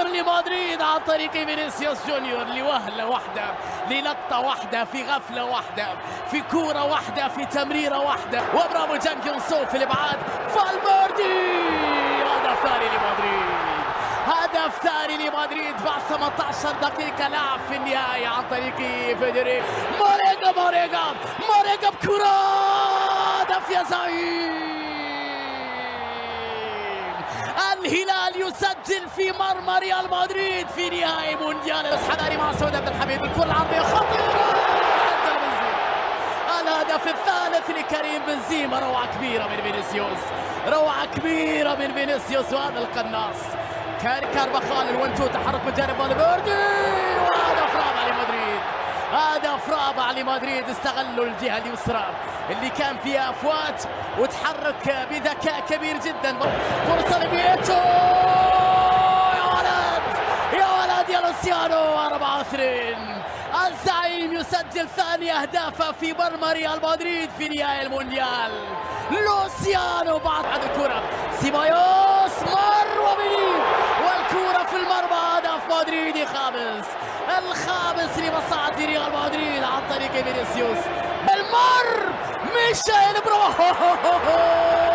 لمدريد عن طريق فينيسيوس جونيور لوهلة واحدة، للقطة واحدة، في غفلة واحدة، في كورة واحدة، في تمريرة واحدة، وبرافو جانج يون سو في الابعاد. فالفيردي هدف ثاني لمدريد، هدف ثاني لمدريد بعد 18 دقيقة لعب في النهاية عن طريق فيدريكو موريجا بكرة، هدف يا زعيم. الهلال يسجل في مرمى ريال مدريد في نهائي مونديال. الحضاري مع سعود عبد الحميد، الكرة العرضية خطيرة، سجل بنزيما الهدف الثالث لكريم بنزيما. روعة كبيرة من فينيسيوس، روعة كبيرة من فينيسيوس، وهذا القناص كارفاخال الونتو، تحرك من جانب فالفيردي، وهدف رابع لمدريد، هدف رابع لمدريد. استغلوا الجهة اليسرى اللي كان فيها أفوات وتحرك بذكاء كبير جدا. فرصة لبيتو، يا ولد يا لوسيانو. 4-2، الزعيم يسجل ثاني أهدافه في مرمى ريال مدريد في نهائي المونديال. لوسيانو بعد الكرة، سيبايوس مر وبيليه، والكرة في المرمى. هدف مدريدي خامس، الخامس لمصعد ريال مدريد عن طريق فينيسيوس. المر ميشيل برافو